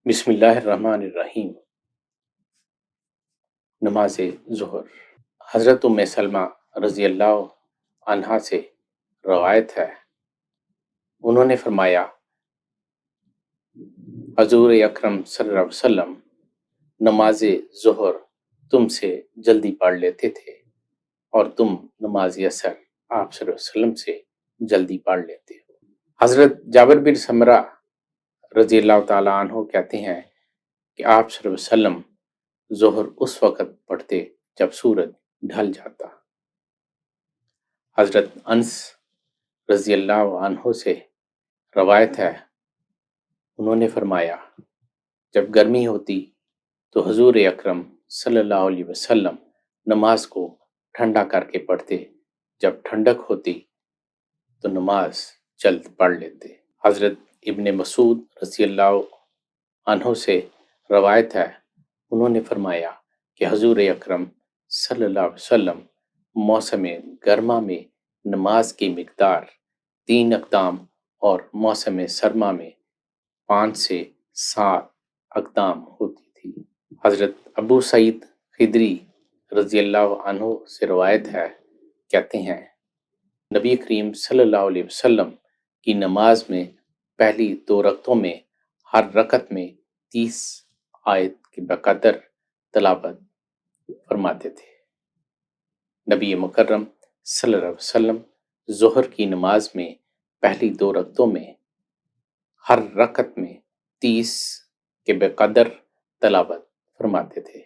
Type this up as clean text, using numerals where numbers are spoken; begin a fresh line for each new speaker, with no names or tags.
بسم اللہ الرحمن الرحیم۔ نماز ظہر۔ حضرت ام سلمہ رضی اللہ عنہا سے روایت ہے، انہوں نے فرمایا، حضور اکرم صلی اللہ علیہ وسلم نماز ظہر تم سے جلدی پڑھ لیتے تھے اور تم نماز عصر آپ صلی اللہ علیہ وسلم سے جلدی پڑھ لیتے ہو۔ حضرت جابر بن سمرہ رضی اللہ تعالیٰ عنہ کہتے ہیں کہ آپ صلی اللہ علیہ وسلم ظہر اس وقت پڑھتے جب سورج ڈھل جاتا۔ حضرت انس رضی اللہ عنہ سے روایت ہے، انہوں نے فرمایا، جب گرمی ہوتی تو حضور اکرم صلی اللہ علیہ وسلم نماز کو ٹھنڈا کر کے پڑھتے، جب ٹھنڈک ہوتی تو نماز جلد پڑھ لیتے۔ حضرت ابن مسعود رضی اللہ عنہ سے روایت ہے، انہوں نے فرمایا کہ حضور اکرم صلی اللہ علیہ وسلم موسم گرما میں نماز کی مقدار 3 اقدام اور موسم سرما میں 5 سے 7 اقدام ہوتی تھی۔ حضرت ابو سعید خدری رضی اللہ عنہ سے روایت ہے، کہتے ہیں، نبی کریم صلی اللہ علیہ وسلم کی نماز میں پہلی 2 رکعتوں میں ہر رکعت میں 30 آیت کے بقدر تلاوت فرماتے تھے۔ نبی مکرم صلی اللہ علیہ وسلم ظہر کی نماز میں پہلی 2 رکعتوں میں ہر رکعت میں 30 کے بقدر تلاوت فرماتے تھے۔